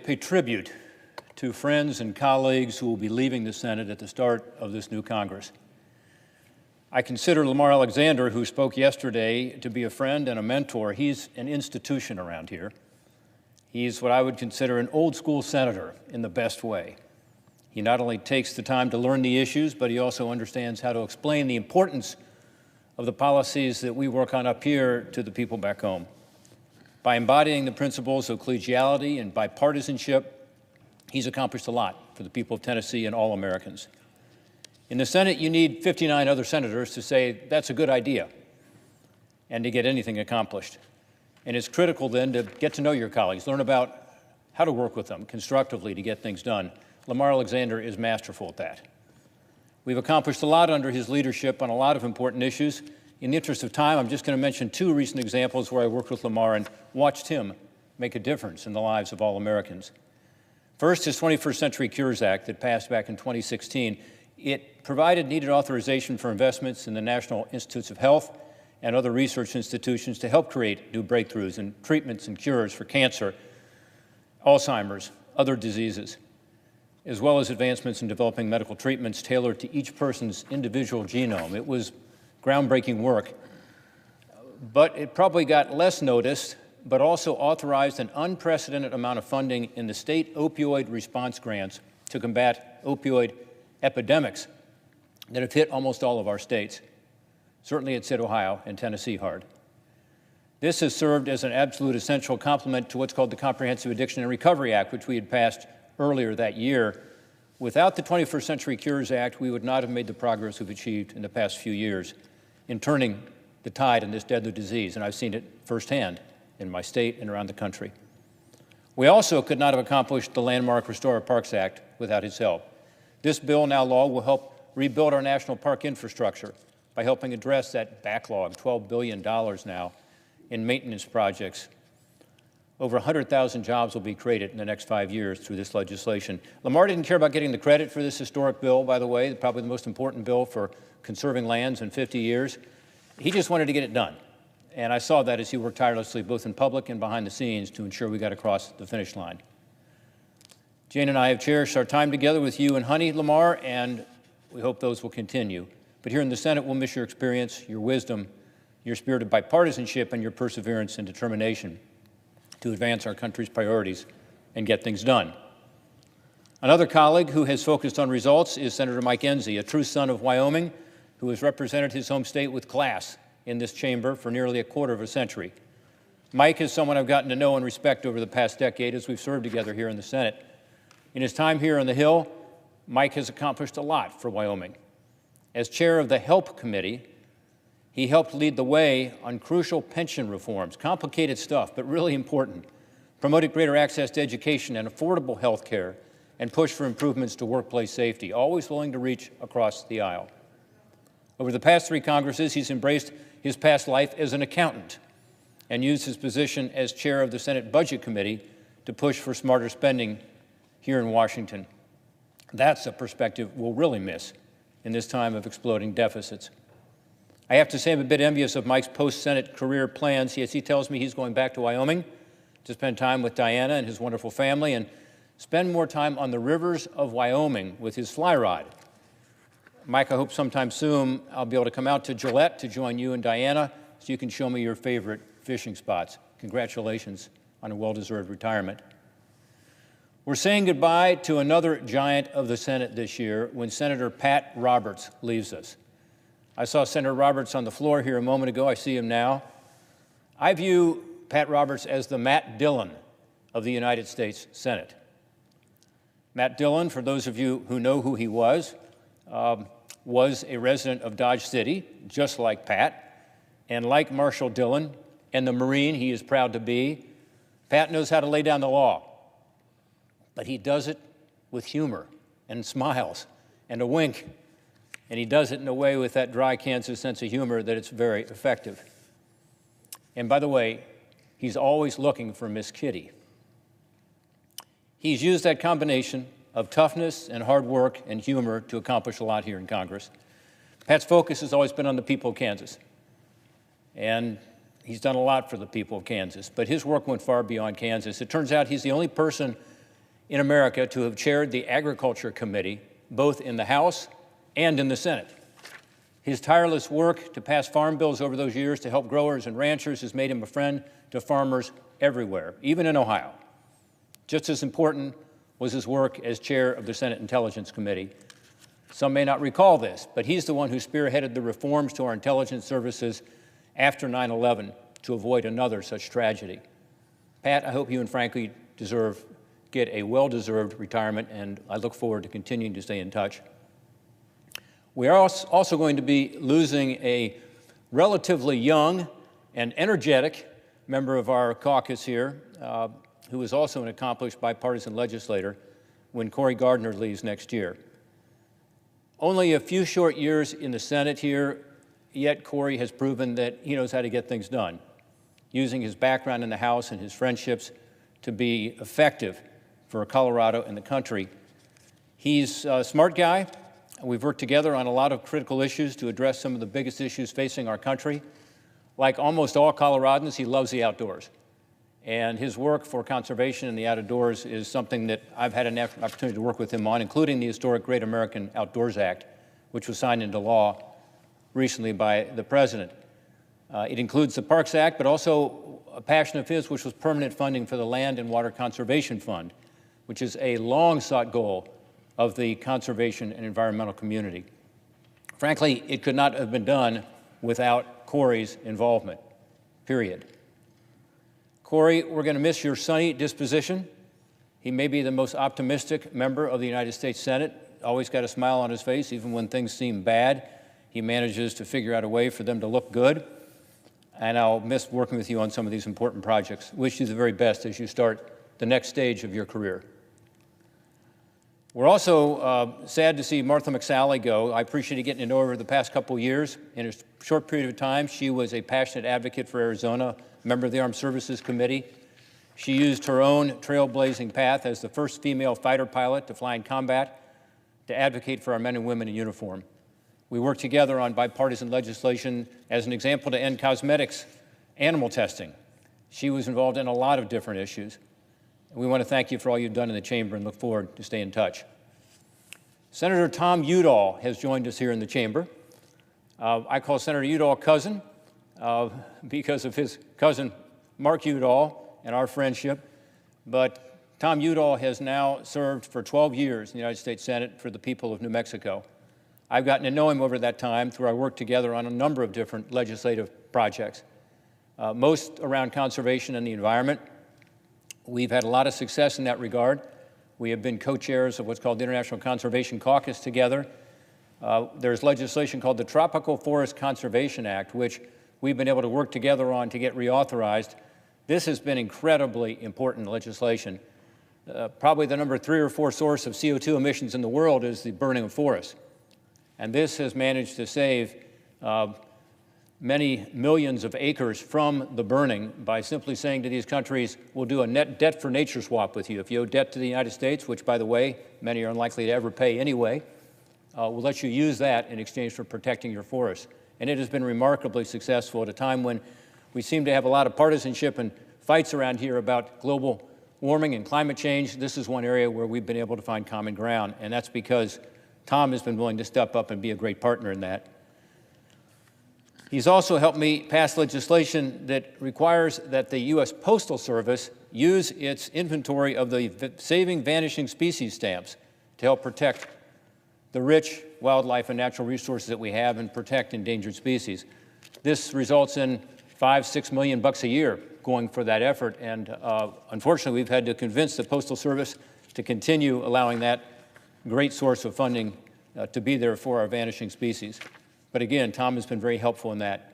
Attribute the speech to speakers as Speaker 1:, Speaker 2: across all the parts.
Speaker 1: pay tribute to friends and colleagues who will be leaving the Senate at the start of this new Congress. I consider Lamar Alexander, who spoke yesterday, to be a friend and a mentor. He's an institution around here. He's what I would consider an old-school senator in the best way. He not only takes the time to learn the issues, but he also understands how to explain the importance of the policies that we work on up here to the people back home. By embodying the principles of collegiality and bipartisanship, he's accomplished a lot for the people of Tennessee and all Americans. In the Senate, you need 59 other senators to say that's a good idea and to get anything accomplished. And it's critical then to get to know your colleagues, learn about how to work with them constructively to get things done. Lamar Alexander is masterful at that. We've accomplished a lot under his leadership on a lot of important issues. In the interest of time, I'm just going to mention two recent examples where I worked with Lamar and watched him make a difference in the lives of all Americans. First, his 21st Century Cures Act that passed back in 2016. It provided needed authorization for investments in the National Institutes of Health and other research institutions to help create new breakthroughs in treatments and cures for cancer, Alzheimer's, other diseases, as well as advancements in developing medical treatments tailored to each person's individual genome. It was groundbreaking work, but it probably got less noticed, but also authorized an unprecedented amount of funding in the state opioid response grants to combat opioid epidemics that have hit almost all of our states. Certainly it's hit Ohio and Tennessee hard. This has served as an absolute essential complement to what's called the Comprehensive Addiction and Recovery Act, which we had passed earlier that year. Without the 21st Century Cures Act, we would not have made the progress we've achieved in the past few years in turning the tide in this deadly disease, and I've seen it firsthand in my state and around the country. We also could not have accomplished the landmark Restore Our Parks Act without his help. This bill, now law, will help rebuild our national park infrastructure by helping address that backlog, $12 billion now, in maintenance projects. Over 100,000 jobs will be created in the next 5 years through this legislation. Lamar didn't care about getting the credit for this historic bill, by the way, probably the most important bill for conserving lands in 50 years. He just wanted to get it done. And I saw that as he worked tirelessly, both in public and behind the scenes, to ensure we got across the finish line. Jane and I have cherished our time together with you and Honey, Lamar, and we hope those will continue. But here in the Senate, we'll miss your experience, your wisdom, your spirit of bipartisanship, and your perseverance and determination to advance our country's priorities and get things done. Another colleague who has focused on results is Senator Mike Enzi, a true son of Wyoming, who has represented his home state with class in this chamber for nearly a quarter of a century. Mike is someone I've gotten to know and respect over the past decade as we've served together here in the Senate. In his time here on the Hill, Mike has accomplished a lot for Wyoming. As chair of the HELP Committee, he helped lead the way on crucial pension reforms, complicated stuff, but really important, promoted greater access to education and affordable health care, and pushed for improvements to workplace safety, always willing to reach across the aisle. Over the past 3 Congresses, he's embraced his past life as an accountant and used his position as chair of the Senate Budget Committee to push for smarter spending here in Washington. That's a perspective we'll really miss in this time of exploding deficits. I have to say I'm a bit envious of Mike's post-Senate career plans. As he tells me he's going back to Wyoming to spend time with Diana and his wonderful family and spend more time on the rivers of Wyoming with his fly rod. Mike, I hope sometime soon I'll be able to come out to Gillette to join you and Diana so you can show me your favorite fishing spots. Congratulations on a well-deserved retirement. We're saying goodbye to another giant of the Senate this year when Senator Pat Roberts leaves us. I saw Senator Roberts on the floor here a moment ago. I see him now. I view Pat Roberts as the Matt Dillon of the United States Senate. Matt Dillon, for those of you who know who he was a resident of Dodge City, just like Pat. And like Marshall Dillon and the Marine he is proud to be, Pat knows how to lay down the law. But he does it with humor and smiles and a wink. And he does it in a way with that dry Kansas sense of humor that it's very effective. And by the way, he's always looking for Miss Kitty. He's used that combination of toughness and hard work and humor to accomplish a lot here in Congress. Pat's focus has always been on the people of Kansas. And he's done a lot for the people of Kansas. But his work went far beyond Kansas. It turns out he's the only person in America to have chaired the Agriculture Committee, both in the House and in the Senate. His tireless work to pass farm bills over those years to help growers and ranchers has made him a friend to farmers everywhere, even in Ohio. Just as important was his work as chair of the Senate Intelligence Committee. Some may not recall this, but he's the one who spearheaded the reforms to our intelligence services after 9/11 to avoid another such tragedy. Pat, I hope you and Frankie get a well-deserved retirement, and I look forward to continuing to stay in touch. We are also going to be losing a relatively young and energetic member of our caucus here, who is also an accomplished bipartisan legislator, when Cory Gardner leaves next year. Only a few short years in the Senate here, yet Cory has proven that he knows how to get things done, using his background in the House and his friendships to be effective for Colorado and the country. He's a smart guy. We've worked together on a lot of critical issues to address some of the biggest issues facing our country. Like almost all Coloradans, he loves the outdoors. And his work for conservation in the outdoors is something that I've had an opportunity to work with him on, including the historic Great American Outdoors Act, which was signed into law recently by the President. It includes the Parks Act, but also a passion of his, which was permanent funding for the Land and Water Conservation Fund, which is a long-sought goal of the conservation and environmental community. Frankly, it could not have been done without Cory's involvement, period. Cory, we're going to miss your sunny disposition. He may be the most optimistic member of the United States Senate, always got a smile on his face, even when things seem bad. He manages to figure out a way for them to look good. And I'll miss working with you on some of these important projects. Wish you the very best as you start the next stage of your career. We're also sad to see Martha McSally go. I appreciated getting to know her over the past couple of years. In a short period of time, she was a passionate advocate for Arizona, member of the Armed Services Committee. She used her own trailblazing path as the first female fighter pilot to fly in combat to advocate for our men and women in uniform. We worked together on bipartisan legislation as an example to end cosmetics animal testing. She was involved in a lot of different issues. We want to thank you for all you've done in the chamber and look forward to stay in touch. Senator Tom Udall has joined us here in the chamber. I call Senator Udall cousin because of his cousin Mark Udall and our friendship. But Tom Udall has now served for 12 years in the United States Senate for the people of New Mexico. I've gotten to know him over that time through our work together on a number of different legislative projects, most around conservation and the environment. We've had a lot of success in that regard. We have been co-chairs of what's called the International Conservation Caucus together. There's legislation called the Tropical Forest Conservation Act, which we've been able to work together on to get reauthorized. This has been incredibly important legislation. Probably the number 3 or 4 source of CO2 emissions in the world is the burning of forests. And this has managed to save many millions of acres from the burning by simply saying to these countries, we'll do a net debt for nature swap with you. If you owe debt to the United States, which, by the way, many are unlikely to ever pay anyway, we'll let you use that in exchange for protecting your forests. And it has been remarkably successful at a time when we seem to have a lot of partisanship and fights around here about global warming and climate change. This is one area where we've been able to find common ground, and that's because Tom has been willing to step up and be a great partner in that. He's also helped me pass legislation that requires that the U.S. Postal Service use its inventory of the Saving Vanishing Species stamps to help protect the rich wildlife and natural resources that we have and protect endangered species. This results in $5-6 million a year going for that effort, and unfortunately, we've had to convince the Postal Service to continue allowing that great source of funding to be there for our vanishing species. But again, Tom has been very helpful in that.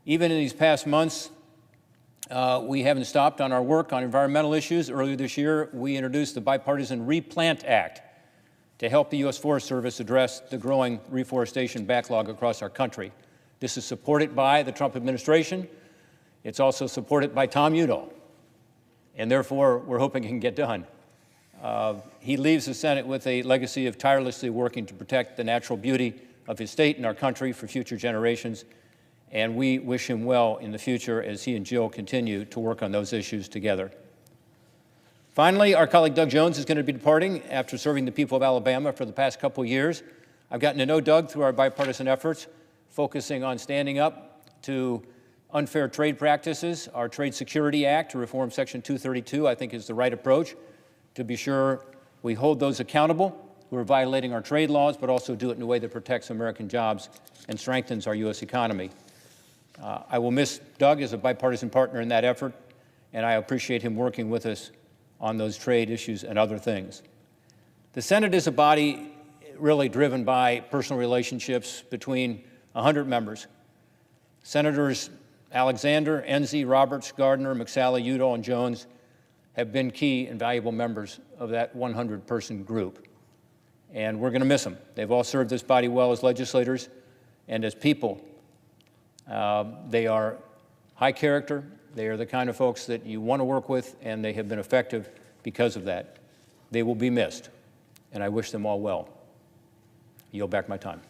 Speaker 1: Even in these past months, we haven't stopped on our work on environmental issues. Earlier this year, we introduced the Bipartisan Replant Act to help the U.S. Forest Service address the growing reforestation backlog across our country. This is supported by the Trump administration. It's also supported by Tom Udall. And therefore, we're hoping it can get done. He leaves the Senate with a legacy of tirelessly working to protect the natural beauty of his state and our country for future generations, and we wish him well in the future as he and Jill continue to work on those issues together. Finally, our colleague Doug Jones is going to be departing after serving the people of Alabama for the past couple of years. I've gotten to know Doug through our bipartisan efforts, focusing on standing up to unfair trade practices. Our Trade Security Act to reform Section 232, I think, is the right approach to be sure we hold those accountable who are violating our trade laws, but also do it in a way that protects American jobs and strengthens our U.S. economy. I will miss Doug as a bipartisan partner in that effort, and I appreciate him working with us on those trade issues and other things. The Senate is a body really driven by personal relationships between 100 members. Senators Alexander, Enzi, Roberts, Gardner, McSally, Udall, and Jones have been key and valuable members of that 100-person group. And we're going to miss them. They've all served this body well as legislators and as people. They are high character. They are the kind of folks that you want to work with, and they have been effective because of that. They will be missed, and I wish them all well. Yield back my time.